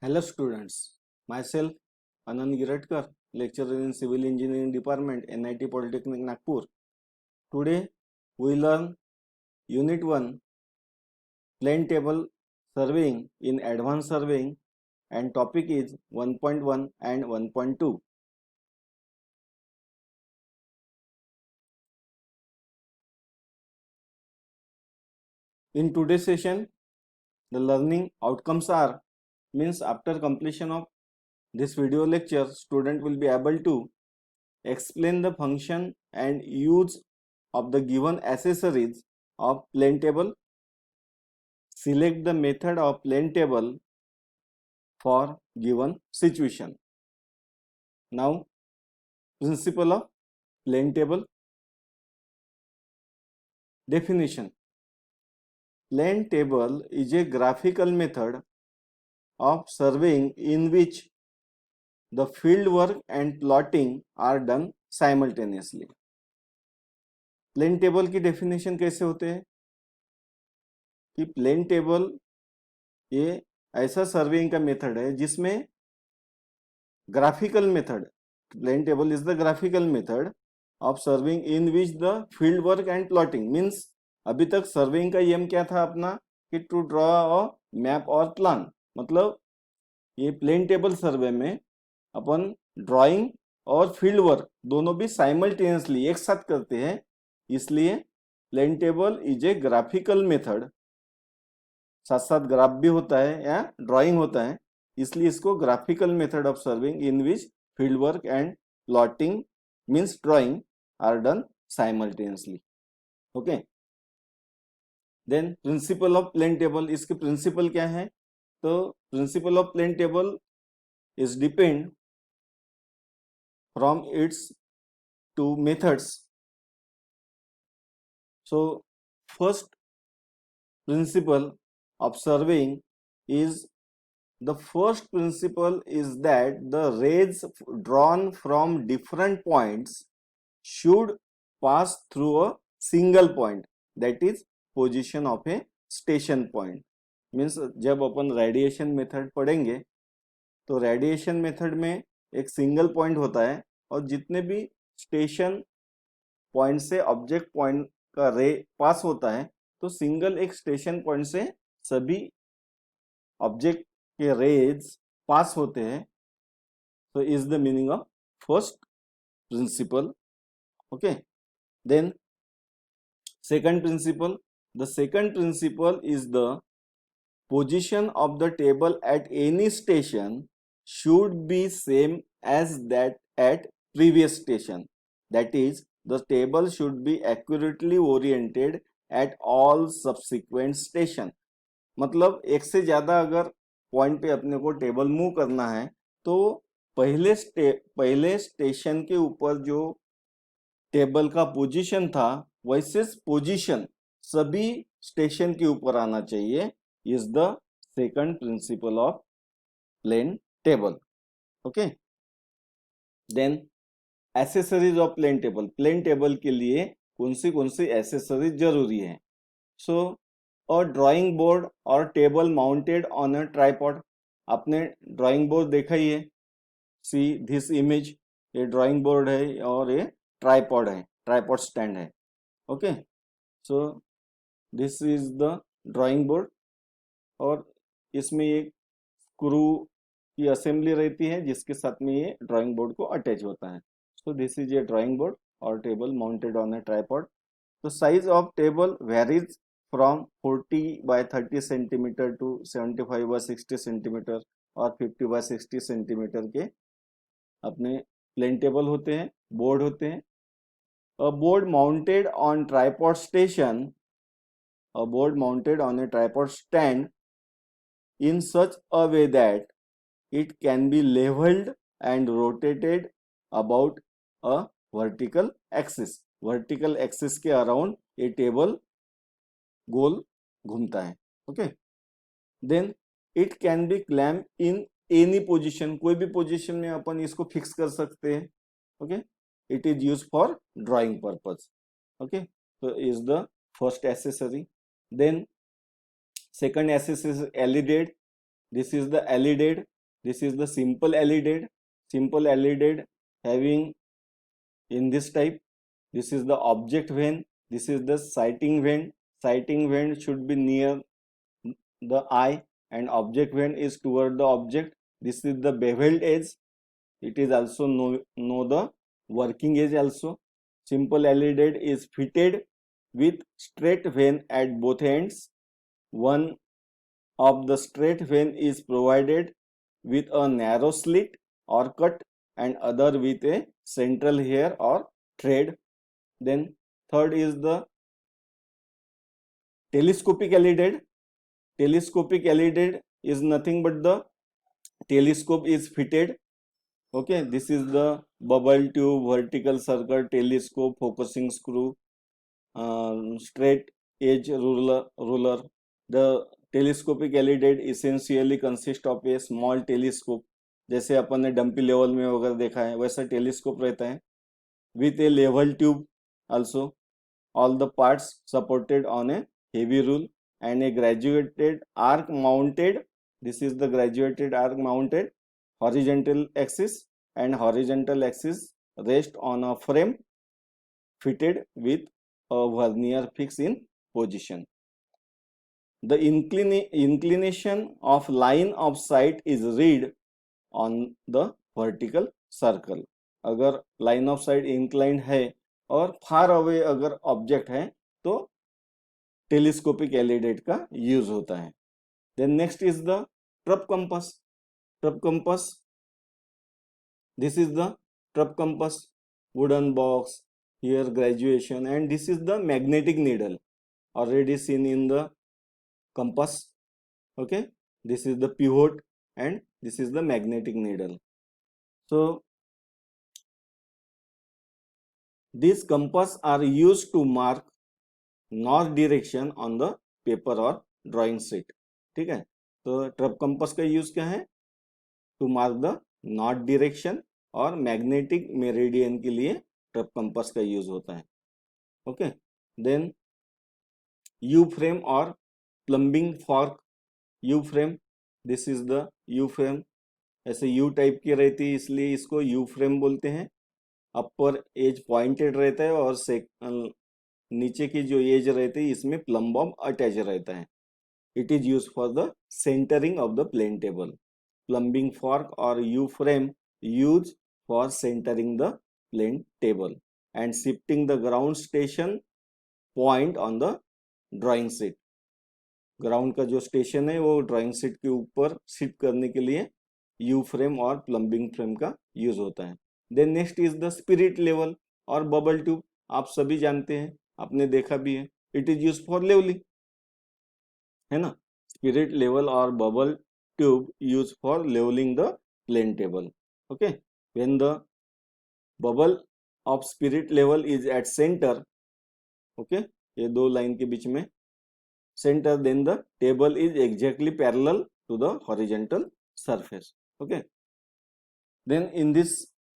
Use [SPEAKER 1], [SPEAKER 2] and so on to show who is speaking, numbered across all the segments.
[SPEAKER 1] Hello students, myself Anand Giradkar, lecturer in Civil Engineering Department, NIT Polytechnic Nagpur. Today we learn Unit 1 Plane Table Surveying in Advanced Surveying and topic is 1.1 and 1.2. In today's session, the learning outcomes are means after completion of this video lecture, student will be able to explain the function and use of the given accessories of plane table, select the method of plane table for given situation. Now, principle of plane table. Definition. Plane table is a graphical method of surveying in which the field work and plotting are done simultaneously. Plane table की definition कैसे होते हैं कि plane table ये ऐसा surveying का method है जिसमें graphical method, plane table is the graphical method of surveying in which the field work and plotting means अभी तक सर्वेइंग का एम क्या था अपना कि टू ड्रॉ अ मैप और प्लान, मतलब ये प्लेन टेबल सर्वे में अपन ड्राइंग और फील्ड वर्क दोनों भी साइमल्टेनियसली एक साथ करते हैं, इसलिए plane table is a graphical method, साथ साथ ग्राफ भी होता है या ड्राइंग होता है, इसलिए इसको graphical method of surveying in which field work and plotting means drawing are done simultaneously. Okay, then principle of plane table. इसके प्रिंसिपल क्या है? तो principle of plane table is depend from its two methods. So first principle of surveying is, the first principle is that the rays drawn from different points should pass through a single point, that is position of a station point. Means जब अपन radiation method पढ़ेंगे तो radiation method में एक single point होता है और जितने भी स्टेशन पॉइंट से ऑब्जेक्ट पॉइंट का रे पास होता है तो सिंगल एक स्टेशन पॉइंट से सभी ऑब्जेक्ट के रेज पास होते हैं. तो is the meaning of first principle. Okay, then second principle. The second principle is the position of the table at any station should be same as that at previous station, that is the table should be accurately oriented at all subsequent station. मतलब एक से ज्यादा अगर point पे अपने को table move करना है तो पहले स्टेशन के ऊपर जो टेबल का पोजीशन था वैसे पोजीशन सभी स्टेशन के ऊपर आना चाहिए. Is the second principle of plane table. Okay, then accessories of plane table. Plane table के लिए कौन सी एसेसरीज जरूरी है? सो अ ड्राइंग बोर्ड और table mounted on a tripod. आपने ड्राइंग बोर्ड देखा ही है, सी दिस इमेज, ये ड्राइंग बोर्ड है और ये ट्राइपॉड है, ट्राइपॉड स्टैंड है. Okay, so this is the drawing board और इसमें एक स्क्रू की असेंबली रहती है जिसके साथ में ये ड्राइंग बोर्ड को अटैच होता है. So this is a drawing board or table mounted on a tripod. The size of table varies from 40 by 30 centimeter to 75 by 60 centimeter और 50 by 60 centimeter के अपने प्लेन टेबल होते हैं, बोर्ड होते हैं. A board mounted on tripod station, a board mounted on a tripod stand in such a way that it can be leveled and rotated about a vertical axis. Vertical axis के around ये table गोल घूमता है. Okay, then it can be clamp in any position. कोई भी position में अपन इसको fix कर सकते हैं. Okay, it is use for drawing purpose. Okay, तो is the first accessory. Then second accessory alidade. This is the alidade. This is the simple LED. Simple LED having in this type. This is the object vane. This is the sighting vane. Sighting vane should be near the eye and object vane is toward the object. This is the beveled edge. It is also know the working edge also. Simple LED is fitted with straight vane at both ends. One of the straight vane is provided with a narrow slit or cut and other with a central hair or thread. Then third is the telescopic LED. Telescopic LED is nothing but the telescope is fitted. Okay, this is the bubble tube, vertical circle, telescope, focusing screw, straight edge ruler. The telescopic LED essentially consists of a small telescope. जैसे अपन ने dumpy level में वगैरह देखा है वैसा telescope रहता है. With a level tube also, all the parts supported on a heavy rule and a graduated arc mounted. This is the graduated arc mounted horizontal axis, and horizontal axis rest on a frame fitted with a vernier fix in position. The inclination of line of sight is read on the vertical circle. अगर line of site inclined है और far away अगर object है तो telescopic alidade का use होता है. Then next is the trough compass. Trough compass, this is the trough compass, wooden box, here graduation, and this is the magnetic needle already seen in the compass. Okay, this is the pivot and this is the magnetic needle. So these compass are used to mark north direction on the paper or drawing sheet. ठीक है, तो trough compass का use क्या है? To mark the north direction, और magnetic meridian के लिए trough compass का यूज होता है. ओके, देन यू फ्रेम और plumbing fork. U frame, this is the U frame. ऐसे यू टाइप की रहती है इसलिए इसको यू फ्रेम बोलते हैं. अपर एज पॉइंटेड रहता है और नीचे की जो एज रहती है इसमें प्लम बॉब अटैच रहता है. It is use for the centering of the plane table. Plumbing fork और U frame use for centering the plane table and shifting the ground station point on the drawing sheet. Ground का जो station है वो drawing sheet के ऊपर shift करने के लिए यू फ्रेम और प्लम्बिंग फ्रेम का यूज होता है. Then next is the spirit level और बबल ट्यूब. आप सभी जानते हैं, आपने देखा भी है. It is use for levelling, है ना. स्पिरिट लेवल और bubble tube use for levelling the plane table. Okay, when the bubble of spirit level is at centre, okay, ये दो लाइन के बीच में centre, then the table is exactly parallel to the horizontal surface. Okay, then in this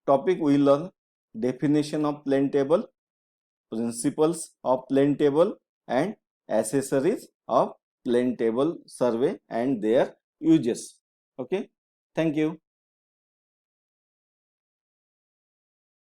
[SPEAKER 1] topic we learn definition of plane table, principles of plane table, and accessories of plane table survey and their uses. Okay, thank you.